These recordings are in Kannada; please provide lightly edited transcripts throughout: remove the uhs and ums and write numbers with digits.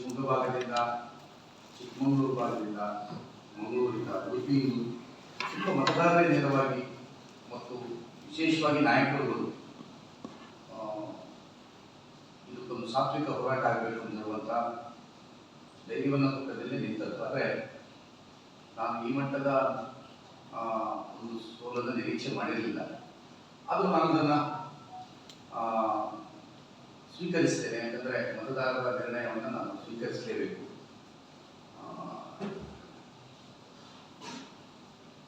ಶಿವಮೊಗ್ಗ ಭಾಗದಿಂದ, ಚಿಕ್ಕಮಗಳೂರು ಭಾಗದಿಂದ, ಮಂಗಳೂರಿಂದ, ಉಡುಪಿಯಿಂದ ತುಂಬ ಮತದಾರರೇ ನೇರವಾಗಿ ಮತ್ತು ವಿಶೇಷವಾಗಿ ನಾಯಕರುಗಳು ಇದಕ್ಕೊಂದು ಸಾತ್ವಿಕ ಹೋರಾಟ ಆಗಬೇಕು ಅಂದಿರುವಂಥ ಧೈರ್ಯವನ್ನು ಪಕ್ಕದಲ್ಲಿ ನಿಂತದ್ದು. ಆದರೆ ನಾನು ಈ ಮಟ್ಟದ ಒಂದು ಸೋಲನ್ನು ನಿರೀಕ್ಷೆ ಮಾಡಿರಲಿಲ್ಲ. ಆದರೂ ನಾನು ಅದನ್ನು ಸ್ವೀಕರಿಸ್ತೇನೆ. ಯಾಕಂದರೆ ಮತದಾರರ ನಿರ್ಣಯವನ್ನು ನಾನು ಸ್ವೀಕರಿಸಲೇಬೇಕು.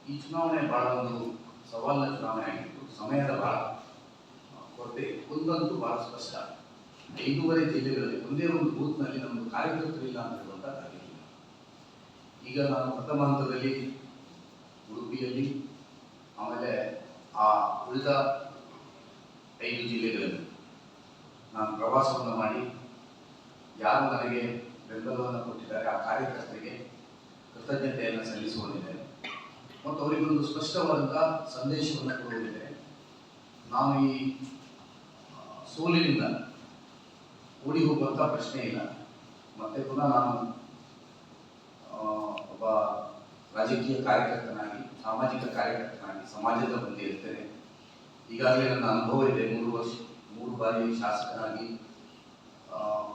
ಈ ಚುನಾವಣೆ ಬಹಳ ಒಂದು ಸವಾಲಿನ ಚುನಾವಣೆ ಆಗಿತ್ತು. ಸಮಯದ ಬಹಳ ಕೊರತೆ. ಒಂದಂತೂ ಬಹಳ ಸ್ಪಷ್ಟ, 5 ಜಿಲ್ಲೆಗಳಲ್ಲಿ ಒಂದೇ ಒಂದು ಬೂತ್ನಲ್ಲಿ ನಮ್ಮದು ಕಾರ್ಯಕರ್ತರಿಲ್ಲ ಅಂತ ಹೇಳುವಂಥದ್ದಾಗಿಲ್ಲ. ಈಗ ನಾನು ಪ್ರಥಮ ಹಂತದಲ್ಲಿ ಉಡುಪಿಯಲ್ಲಿ, ಆಮೇಲೆ ಆ ಉಳಿದ 5 ಜಿಲ್ಲೆಗಳಲ್ಲಿ ನಾನು ಪ್ರವಾಸವನ್ನು ಮಾಡಿ ಯಾರು ನನಗೆ ಬೆಂಬಲವನ್ನು ಕೊಟ್ಟಿದ್ದಾರೆ ಆ ಕಾರ್ಯಕರ್ತರಿಗೆ ಕೃತಜ್ಞತೆಯನ್ನು ಸಲ್ಲಿಸುವುದಿದೆ ಮತ್ತು ಅವರಿಗೊಂದು ಸ್ಪಷ್ಟವಾದಂಥ ಸಂದೇಶವನ್ನು ಕೊಡುವುದಿದೆ. ನಾನು ಈ ಸೋಲಿನಿಂದ ಓಡಿ ಹೋಗುವಂಥ ಪ್ರಶ್ನೆ ಇಲ್ಲ. ಮತ್ತೆ ಪುನಃ ನಾನು ಒಬ್ಬ ರಾಜಕೀಯ ಕಾರ್ಯಕರ್ತನಾಗಿ, ಸಾಮಾಜಿಕ ಕಾರ್ಯಕರ್ತನಾಗಿ ಸಮಾಜದ ಮುಂದೆ ಇರ್ತೇನೆ. ಈಗಾಗಲೇ ನನ್ನ ಅನುಭವ ಇದೆ. 3 ಬಾರಿ ಶಾಸಕನಾಗಿ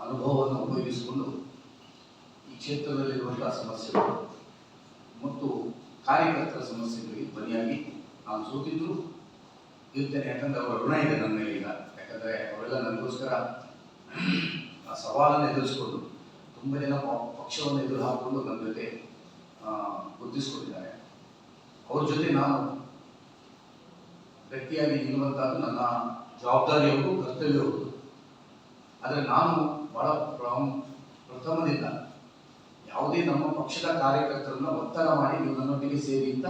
ಅನುಭವವನ್ನು ಉಪಯೋಗಿಸಿಕೊಂಡು ಈ ಕ್ಷೇತ್ರದಲ್ಲಿರುವಂತಹ ಸಮಸ್ಯೆಗಳು ಮತ್ತು ಕಾರ್ಯಕರ್ತರ ಸಮಸ್ಯೆಗಳಿಗೆ ಧ್ವನಿಯಾಗಿ ನಾನು ಸೋತಿದ್ರು ಇರ್ತೇನೆ. ಯಾಕಂದರೆ ಅವರ ಋಣ ಇದೆ ನನ್ನ ಮೇಲೆ ಈಗ. ಯಾಕಂದರೆ ಅವರೆಲ್ಲ ನನಗೋಸ್ಕರ ಆ ಸವಾಲನ್ನು ಎದುರಿಸಿಕೊಂಡು ತುಂಬ ಜನ ಪಕ್ಷವನ್ನು ಎದುರು ಹಾಕಿಕೊಂಡು ನನ್ನ ಜೊತೆ ಗುರುತಿಸಿಕೊಂಡಿದ್ದಾರೆ. ಅವ್ರ ಜೊತೆ ನಾನು ವ್ಯಕ್ತಿಯಾಗಿ ನಿಲ್ಲುವಂಥದ್ದು ನನ್ನ ಜವಾಬ್ದಾರಿ ಹೌದು, ಕರ್ತವ್ಯ ಹೌದು. ಆದರೆ ನಾನು ಬಹಳ ಪ್ರಥಮದಿಂದ ಯಾವುದೇ ನಮ್ಮ ಪಕ್ಷದ ಕಾರ್ಯಕರ್ತರನ್ನ ಒತ್ತಡ ಮಾಡಿ ನೀವು ನನ್ನೊಟ್ಟಿಗೆ ಸೇರಿ ಅಂತ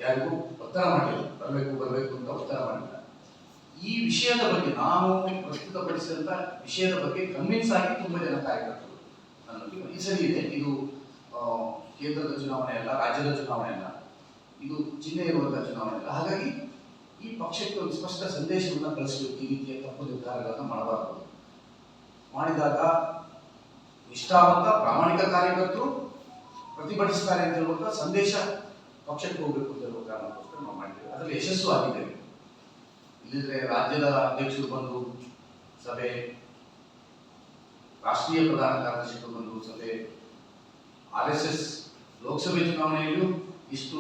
ಯಾರಿಗೂ ಒತ್ತಡ ಮಾಡಿಲ್ಲ. ಬರಬೇಕು ಅಂತ ಒತ್ತಡ ಮಾಡಿಲ್ಲ. ಈ ವಿಷಯದ ಬಗ್ಗೆ ನಾನು ಪ್ರಸ್ತುತಪಡಿಸಿದಂಥ ವಿಷಯದ ಬಗ್ಗೆ ಕನ್ವಿನ್ಸ್ ಆಗಿ ತುಂಬ ಜನ ಕಾರ್ಯಕರ್ತರು ನನ್ನೊಟ್ಟಿಗೆ ಈ ಸರಿ ಇದೆ. ಇದು ಕೇಂದ್ರದ ಚುನಾವಣೆ ಅಲ್ಲ, ರಾಜ್ಯದ ಚುನಾವಣೆ ಅಲ್ಲ, ಇದು ಚಿಹ್ನೆ ಇರುವಂತಹ ಚುನಾವಣೆ ಅಲ್ಲ. ಹಾಗಾಗಿ ಈ ಪಕ್ಷಕ್ಕೆ ಒಂದು ಸ್ಪಷ್ಟ ಸಂದೇಶವನ್ನು ಕಳಿಸಬೇಕು. ಈ ರೀತಿಯ ತಪ್ಪು ನಿರ್ಧಾರಗಳನ್ನು ಮಾಡಬಾರದು. ಮಾಡಿದಾಗ ನಿಷ್ಠಾವಂತ ಪ್ರಾಮಾಣಿಕ ಕಾರ್ಯಕರ್ತರು ಪ್ರತಿಭಟಿಸ್ತಾರೆ ಅಂತ ಹೇಳುವಂಥ ಸಂದೇಶ ಪಕ್ಷಕ್ಕೆ ಹೋಗಬೇಕು ಅಂತ ಹೇಳುವ ಕಾರಣಕ್ಕೋಸ್ಕರ ನಾವು ಮಾಡಿದ್ದೇವೆ. ಅದರಲ್ಲಿ ಯಶಸ್ಸು ಆಗಿದ್ದೇವೆ. ಇಲ್ಲಿದ್ರೆ ರಾಜ್ಯದ ಅಧ್ಯಕ್ಷರು ಬಂದು ಸಭೆ, ರಾಷ್ಟ್ರೀಯ ಪ್ರಧಾನ ಕಾರ್ಯದರ್ಶಿಗಳು ಬಂದು ಸಭೆ, RSS ಲೋಕಸಭೆ ಚುನಾವಣೆಯಲ್ಲೂ ಇಷ್ಟು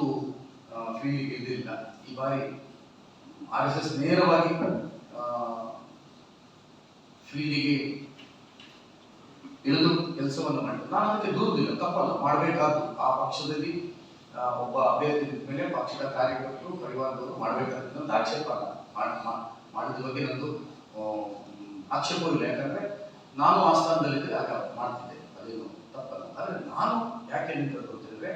ಫೀಲ್ಡ್ ಇದ್ದಿಲ್ಲ. ಈ ಬಾರಿ RSS ನೇರವಾಗಿ ಫೀಲ್ಡಿಗೆ ಇಳಿದು ಕೆಲಸವನ್ನು ಮಾಡಿದ್ರು. ನಾನು ಅದಕ್ಕೆ ದೂರದಿಲ್ಲ, ತಪ್ಪಲ್ಲ, ಮಾಡಬೇಕಾದ್ದು. ಆ ಪಕ್ಷದಲ್ಲಿ ಒಬ್ಬ ಅಭ್ಯರ್ಥಿ ಮೇಲೆ ಪಕ್ಷದ ಕಾರ್ಯಕರ್ತರು, ಪರಿವಾರದವರು ಮಾಡಬೇಕಾದಂತ ಆಕ್ಷೇಪ ಅಲ್ಲ. ಮಾಡಿದ ಬಗ್ಗೆ ನಂದು ಆಕ್ಷೇಪವೂ ಇಲ್ಲ. ಯಾಕಂದ್ರೆ ನಾನು ಆ ಸ್ಥಾನದಲ್ಲಿದ್ದರೆ ಆಗ ಮಾಡ್ತಿದ್ದೆ, ಅದೇನು ತಪ್ಪಲ್ಲ. ಆದರೆ ನಾನು ಯಾಕೆ ನಿಂತದ್ದು ಅಂತಂದ್ರೆ,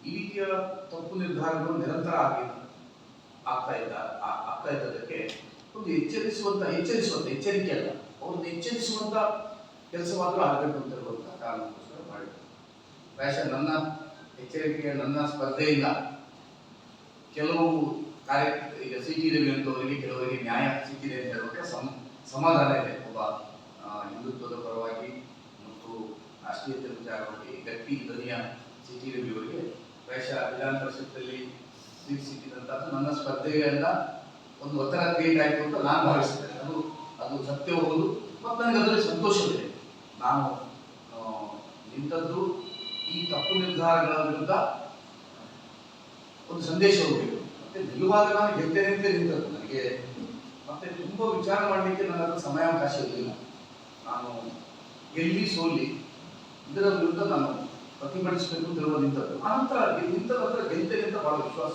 ಈ ರೀತಿಯ ತಪ್ಪು ನಿರ್ಧಾರಗಳು ನಿರಂತರ ಆಗ್ತಾ ಇದ್ದದಕ್ಕೆ ಒಂದು ಎಚ್ಚರಿಕೆ ಅಲ್ಲ, ಅವ್ರನ್ನ ಎಚ್ಚರಿಸುವಂತ ಕೆಲಸವಾದರೂ ಆಗಬೇಕು ಅಂತ ಹೇಳುವಂತ ಕಾರಣಕ್ಕೋಸ್ಕರ ಮಾಡಿದ್ರು. ಪ್ರಾಯಶಃ ನನ್ನ ಎಚ್ಚರಿಕೆಯ, ನನ್ನ ಸ್ಪರ್ಧೆಯಿಂದ ಕೆಲವು ಈಗ CT ರವಿ ಅಂತವರಿಗೆ, ಕೆಲವರಿಗೆ ನ್ಯಾಯ ಸಿಕ್ಕಿದೆ ಅಂತ ಹೇಳುವಂಥ ಸಮಾಧಾನ ಇದೆ. ಒಬ್ಬ ಹಿಂದುತ್ವದ ಪರವಾಗಿ ಮತ್ತು ರಾಷ್ಟ್ರೀಯತೆ ವಿಚಾರವಾಗಿ ಗಟ್ಟಿ ಧ್ವನಿಯ CT ರವಿ ಅವರಿಗೆ ಪ್ರಾಯಶಃ ವಿಧಾನ ಪರಿಷತ್ತಲ್ಲಿ ಸೀಟ್ ಸಿಕ್ಕಿದಂಥದ್ದು ನನ್ನ ಸ್ಪರ್ಧೆಯಿಂದ ಒಂದು ಒತ್ತಡ ಕ್ರಿಯೇಟ್ ಆಯಿತು ಅಂತ ನಾನು ಭಾವಿಸ್ತೇನೆ. ಅದು ಸತ್ಯ ಹೋಗುದು ಮತ್ತು ನನಗೆ ಅದರಲ್ಲಿ ಸಂತೋಷವಿದೆ. ನಾನು ನಿಂತದ್ದು ಈ ತಪ್ಪು ನಿರ್ಧಾರಗಳ ವಿರುದ್ಧ ಒಂದು ಸಂದೇಶ ಹೋಗಬೇಕು. ಮತ್ತೆ ನಿಲ್ಲುವಾಗ ನಾನು ಗೆಲ್ತೇನೆ ಅಂತ ನಿಂತದ್ದು. ನನಗೆ ಮತ್ತೆ ತುಂಬ ವಿಚಾರ ಮಾಡಲಿಕ್ಕೆ ನನ್ನ ಸಮಯಾವಕಾಶ ಇರಲಿಲ್ಲ. ನಾನು ಗೆಲ್ಲಿ ಸೋಲಿ ಇದರ ವಿರುದ್ಧ ನಾನು ಪ್ರತಿಭಟಿಸಬೇಕು ಅಂತ ಹೇಳುವ ನಿಂತದ್ದು. ಆನಂತರ ನಿಂತರ ಗೆಲ್ತೇನೆ ಅಂತ ಬಹಳ ವಿಶ್ವಾಸ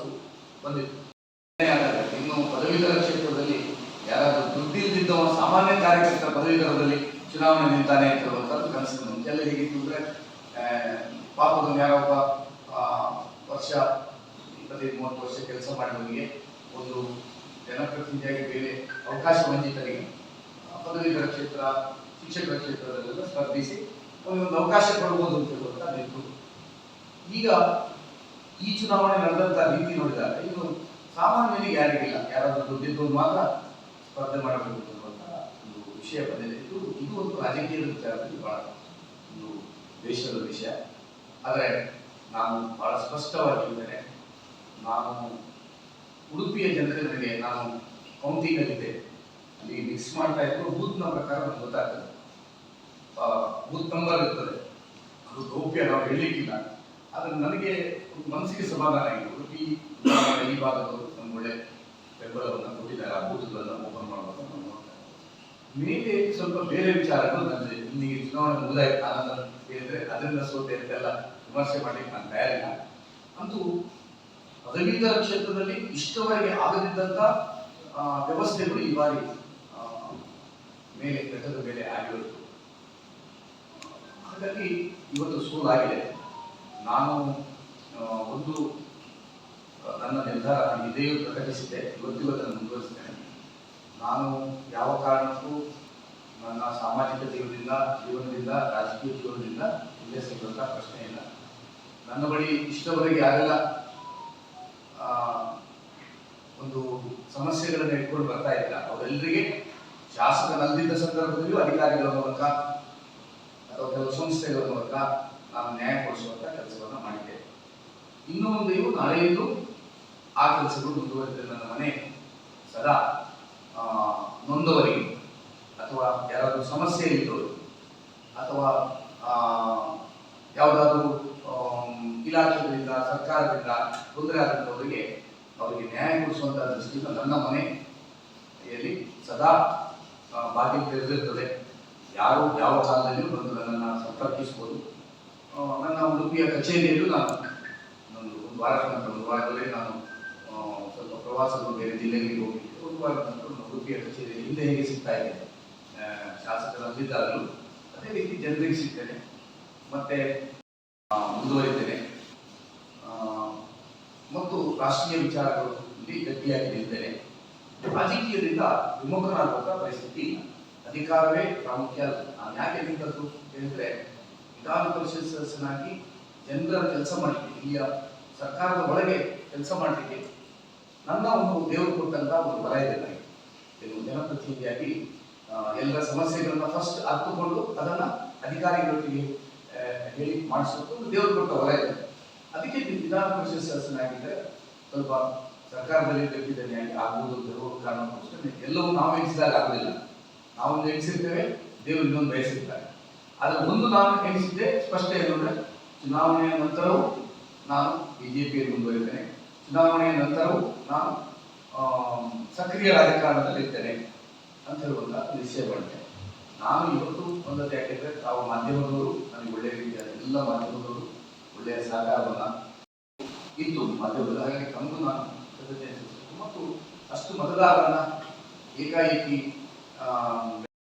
ಬಂದಿತ್ತು. ಇನ್ನು ಪದವೀಧರ ಕ್ಷೇತ್ರದಲ್ಲಿ ಯಾರಾದರೂ ದುಡ್ಡಿಲ್ದಿದ್ದ ಸಾಮಾನ್ಯ ಕಾರ್ಯಕರ್ತರ ಪದವೀಧರದಲ್ಲಿ ಚುನಾವಣೆ ನಿಂತಾನೆ ಅಂತ ಹೇಳುವಂಥದ್ದು ಕನಸು. ಎಲ್ಲ ಹೇಗಿತ್ತು ಅಂದರೆ, ಪಾಪದನ್ನು ಯಾರೊಬ್ಬ ವರ್ಷ 25-30 ವರ್ಷ ಕೆಲಸ ಮಾಡಿದವರಿಗೆ ಒಂದು ಜನಪ್ರತಿನಿಧಿಯಾಗಿ ಬೇರೆ ಅವಕಾಶ ವಂಚಿತರಿಗೆ ಪದವೀಧರ ಕ್ಷೇತ್ರ, ಶಿಕ್ಷಕರ ಕ್ಷೇತ್ರದಲ್ಲೆಲ್ಲ ಸ್ಪರ್ಧಿಸಿ ಒಂದು ಅವಕಾಶ ಕೊಡ್ಬೋದು ಅಂತ ಹೇಳುವಂಥದ್ದು. ಈಗ ಈ ಚುನಾವಣೆ ನಡೆದಂಥ ರೀತಿ ನೋಡಿದಾಗ ಇದು ಸಾಮಾನ್ಯನಿಗೆ ಯಾರಿಗಿಲ್ಲ, ಯಾರಾದರೂ ದುಡ್ಡಿದ್ದವರು ಮಾತ್ರ ಸ್ಪರ್ಧೆ ಮಾಡಬೇಕು ಅನ್ನುವಂಥ ಒಂದು ವಿಷಯ ಬಂದಿದೆ. ಇದು ಒಂದು ರಾಜಕೀಯದ ವಿಚಾರದಲ್ಲಿ ಬಹಳ ಒಂದು ದೇಶದ ವಿಷಯ. ಆದರೆ ನಾನು ಬಹಳ ಸ್ಪಷ್ಟವಾಗಿ ಹೇಳಿದ್ದೇನೆ, ನಾನು ಉಡುಪಿಯ ಜನರಿಗೆ ನಾನು ಕೌಂಟಿಂಗಲ್ಲಿದ್ದೆ, ಅಲ್ಲಿ ಮಿಕ್ಸ್ ಮಾಡ್ತಾ ಇದ್ರು ಬೂತ್ನ ಪ್ರಕಾರ ನಮ್ಗೆ ಗೊತ್ತಾಗ್ತದೆ, ಬೂತ್ ನಂಬರ್ ಇರ್ತದೆ, ಅದು ಗೌಪ್ಯ, ನಾವು ಹೇಳಲಿಕ್ಕಿಲ್ಲ. ಆದರೆ ನನಗೆ ಮನಸ್ಸಿಗೆ ಸಮಾಧಾನ ಆಗಿದೆ. ಉಡುಪಿ ಈ ಭಾಗದವರು ನಮ್ಗೆ ಒಳ್ಳೆ ಬೆಂಬಲವನ್ನು ಕೊಟ್ಟಿದ್ದಾರೆ, ಆ ಬೂತ್ಗಳನ್ನು ಓಪನ್ ಮಾಡುವಾಗ ನಾವು ನೋಡ್ತಾ ಇದ್ದೀವಿ. ಮೇಲೆ ಸ್ವಲ್ಪ ಬೇರೆ ವಿಚಾರಗಳು ನನಗೆ ಇಲ್ಲಿಗೆ ಚುನಾವಣೆ ಮುಗಿದಾಯ್ತು, ನಾನು ಹೇಳಿದ್ರೆ ಅದರಿಂದ ಸೋತೆ ಅಂತೆಲ್ಲ ವಿಮರ್ಶೆ ಮಾಡಲಿಕ್ಕೆ ನಾನು ತಯಾರಿಲ್ಲ. ಅಂತೂ ಪದವೀಧರ ಕ್ಷೇತ್ರದಲ್ಲಿ ಇಷ್ಟವರೆಗೆ ಆಗದಿದ್ದಂಥ ವ್ಯವಸ್ಥೆಗಳು ಈ ಬಾರಿ ಮೇಲೆ ಘಟ್ಟದ ಮೇಲೆ ಆಗಿರುವುದು. ಹಾಗಾಗಿ ಇವತ್ತು ಸೋಲಾಗಿದೆ. ನಾನು ಒಂದು ನನ್ನ ನಿರ್ಧಾರ ನಾನು ಇದೇ ಪ್ರಕಟಿಸಿದ್ದೆ, ಇವತ್ತಿಗೂ ಅದನ್ನು ಮುಂದುವರಿಸ್ತೇನೆ. ನಾನು ಯಾವ ಕಾರಣಕ್ಕೂ ನನ್ನ ಸಾಮಾಜಿಕ ಜೀವನದಿಂದ ರಾಜಕೀಯ ಜೀವನದಿಂದ ಹಿಂದೆ ಸಿಗುವಂಥ ಪ್ರಶ್ನೆ ಇಲ್ಲ. ನನ್ನ ಬಳಿ ಇಷ್ಟವರೆಗೆ ಯಾರೆಲ್ಲ ಒಂದು ಸಮಸ್ಯೆಗಳನ್ನು ಇಟ್ಕೊಂಡು ಬರ್ತಾ ಇದ್ದ ಅವರೆಲ್ಲರಿಗೆ ಶಾಸಕನಲ್ಲದಿದ್ದ ಸಂದರ್ಭದಲ್ಲಿಯೂ ಅಧಿಕಾರಿಗಳ ಮೂಲಕ ಅಥವಾ ಕೆಲವು ಸಂಸ್ಥೆಗಳ ಮೂಲಕ ನಾನು ನ್ಯಾಯ ಕೊಡಿಸುವಂಥ ಕೆಲಸವನ್ನು ಮಾಡಿದ್ದೆ. ಇನ್ನೂ ಮುಂದೆಯೂ ನಾಳೆಯೂ ಆ ಕೆಲಸಗಳು ಮುಂದುವರಿದರೆ ನನ್ನ ಮನೆ ಸದಾ ನೊಂದವರಿಗೆ ಅಥವಾ ಯಾರಾದರೂ ಸಮಸ್ಯೆ ಇದ್ದವರು ಅಥವಾ ಯಾವುದಾದ್ರೂ ಇಲಾಖೆಗಳಿಂದ ಸರ್ಕಾರದಿಂದ ತೊಂದರೆ ಆದಂಥವರಿಗೆ ಅವರಿಗೆ ನ್ಯಾಯ ಕೊಡಿಸುವಂಥ ದೃಷ್ಟಿಯಿಂದ ನನ್ನ ಮನೆಯಲ್ಲಿ ಸದಾ ಬಾಗಿಲು ತೆರೆದಿರ್ತದೆ. ಯಾರು ಯಾವ ಕಾಲದಲ್ಲಿಯೂ ಬಂದು ನನ್ನನ್ನು ಸಂಪರ್ಕಿಸ್ಬೋದು. ನನ್ನ ಉಡುಪಿಯ ಕಚೇರಿಯಲ್ಲೂ ನಾನು ಒಂದು ವಾರದವರೆಗೆ ನಾನು ಸ್ವಲ್ಪ ಪ್ರವಾಸಗಳು ಬೇರೆ ಜಿಲ್ಲೆಗಳಿಗೆ ಹೋಗಿದ್ದೆ. ಒಂದು ವಾರದ ನಂತರ ಉಡುಪಿಯ ಕಚೇರಿಯಲ್ಲಿ ಹಿಂದೆ ಹೇಗೆ ಸಿಗ್ತಾ ಇದೆ ಶಾಸಕರಲ್ಲಿದ್ದಾಗಲೂ ಅದೇ ರೀತಿ ಜನರಿಗೆ ಸಿಗ್ತೇನೆ, ಮತ್ತೆ ಮುಂದುವರಿದ್ದೇನೆ ಮತ್ತು ರಾಷ್ಟ್ರೀಯ ವಿಚಾರಗಳಲ್ಲಿ ಗಟ್ಟಿಯಾಗಿ ನಿಲ್ತೇನೆ. ರಾಜಕೀಯದಿಂದ ವಿಮುಖನಾಗುವಂಥ ಪರಿಸ್ಥಿತಿ ಇಲ್ಲ. ಅಧಿಕಾರವೇ ಪ್ರಾಮುಖ್ಯ ಅಲ್ಲ. ನಾನು ಯಾಕೆ ನಿಂತದ್ದು ಹೇಳಿದ್ರೆ, ವಿಧಾನ ಪರಿಷತ್ ಸದಸ್ಯನಾಗಿ ಜನರ ಕೆಲಸ ಮಾಡಲಿಕ್ಕೆ, ಇಲ್ಲಿಯ ಸರ್ಕಾರದ ಒಳಗೆ ಕೆಲಸ ಮಾಡಲಿಕ್ಕೆ ನನ್ನ ಒಂದು ದೇವರು ಕೊಟ್ಟಂತ ಒಂದು ವಲಯದಲ್ಲಿ ಜನಪ್ರತಿನಿಧಿಯಾಗಿ ಎಲ್ಲರ ಸಮಸ್ಯೆಗಳನ್ನ ಫಸ್ಟ್ ಅರ್ಥಕೊಂಡು ಅದನ್ನ ಅಧಿಕಾರಿಗಳೊಟ್ಟಿಗೆ ಹೇಳಿ ಮಾಡಿಸೋದು ಒಂದು ದೇವರು ಕೊಟ್ಟ ವಲಯ. ಅದಕ್ಕೆ ವಿಧಾನ ಪರಿಷತ್ ಸದಸ್ಯನಾಗಿದ್ದರೆ ಸ್ವಲ್ಪ ಸರ್ಕಾರದಲ್ಲಿ ಗಟ್ಟಿದ್ದನೆಯಾಗಿ ಆಗುವುದು ಬರುವ ಕಾರಣಕ್ಕೋಸ್ಕರ ಎಲ್ಲವೂ ನಾವು ಎಣಿಸಿದಾಗ ಆಗುವುದಿಲ್ಲ. ನಾವೊಂದು ಎಣಿಸಿರ್ತೇವೆ, ದೇವರು ಇನ್ನೊಂದು ಬಯಸಿರ್ತಾರೆ. ಆದರೆ ಒಂದು ನಾನು ಎಣಿಸಿದ್ದೆ ಸ್ಪಷ್ಟ ಏನಂದ್ರೆ, ಚುನಾವಣೆಯ ನಂತರವೂ ನಾನು ಬಿಜೆಪಿಯಲ್ಲಿ ಮುಂದುವರಿದ್ದೇನೆ, ಚುನಾವಣೆಯ ನಂತರವೂ ನಾನು ಸಕ್ರಿಯ ರಾಜಕಾರಣದಲ್ಲಿರ್ತೇನೆ ಅಂತ ಹೇಳುವಂಥ ನಿಶ್ಚಯ ಮಾಡಿದೆ. ನಾನು ಇವತ್ತು ಒಂದತೆ ಯಾಕೆಂದರೆ ತಾವು ಮಾಧ್ಯಮದವರು ನನಗೆ ಒಳ್ಳೆಯ ರೀತಿಯಾದ ಎಲ್ಲ ಮಾಧ್ಯಮದವರು ಒಳ್ಳೆಯ ಸಹಕಾರವನ್ನು ಇತ್ತು ಮಾಧ್ಯಮದಲ್ಲಿ. ಹಾಗಾಗಿ ತಮಗೂ ನಾನು ಕೃತಜ್ಞತೆ ಮತ್ತು ಅಷ್ಟು ಮತದಾರರನ್ನ ಏಕಾಏಕಿ